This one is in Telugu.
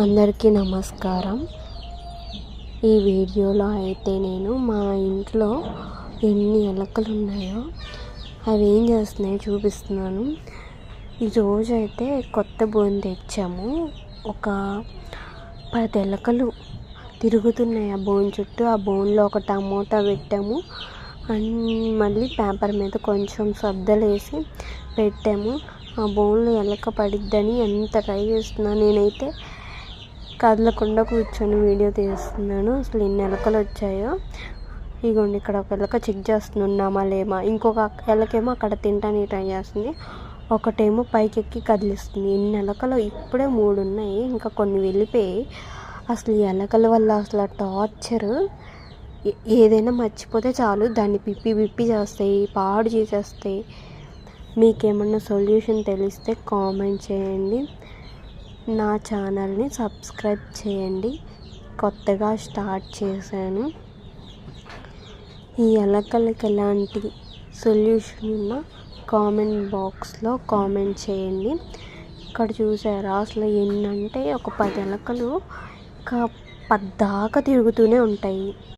అందరికీ నమస్కారం. ఈ వీడియోలో అయితే నేను మా ఇంట్లో ఎన్ని ఎలకలు ఉన్నాయో అవి ఏం చేస్తున్నాయో చూపిస్తున్నాను. ఈరోజు అయితే కొత్త బోన్ తెచ్చాము. ఒక 10 ఎలకలు తిరుగుతున్నాయి ఆ బోన్ చుట్టూ. ఆ బోన్లో ఒక టమోటా పెట్టాము అండ్ మళ్ళీ పేపర్ మీద కొంచెం సద్దలేసి పెట్టాము. ఆ బోన్లో ఎలక పడిద్దని ఎంత ట్రై చేస్తున్నాను. నేనైతే కదలకుండా కూర్చొని వీడియో తీస్తున్నాను. అసలు ఎన్ని ఎలకలు వచ్చాయో. ఇగోండి, ఇక్కడ ఒక ఎలక చెక్ చేస్తున్నామా లేమా. ఇంకొక ఎలకేమో అక్కడ తినడానికి ట్రై చేస్తుంది. ఒకటేమో పైకెక్కి కదిలిస్తుంది. ఎన్ని ఎలకలు, ఇప్పుడే 3 ఉన్నాయి, ఇంకా కొన్ని వెళ్ళిపోయాయి. అసలు ఈ ఎలకల వల్ల అసలు టార్చర్. ఏదైనా మర్చిపోతే చాలు దాన్ని పిప్పి చేస్తాయి, పాడు చేసేస్తాయి. మీకేమన్నా సొల్యూషన్ తెలిస్తే కామెంట్ చేయండి. నా ఛానల్ని సబ్స్క్రైబ్ చేయండి. కొత్తగా స్టార్ట్ చేశాను. ఈ ఎలకలకి ఎలాంటి సొల్యూషన్ ఉన్నా కామెంట్ బాక్స్లో కామెంట్ చేయండి. ఇక్కడ చూసారా అసలు ఎన్నంటే ఒక 10 ఎలకలు ఇంకా 10 దాకా తిరుగుతూనే ఉంటాయి.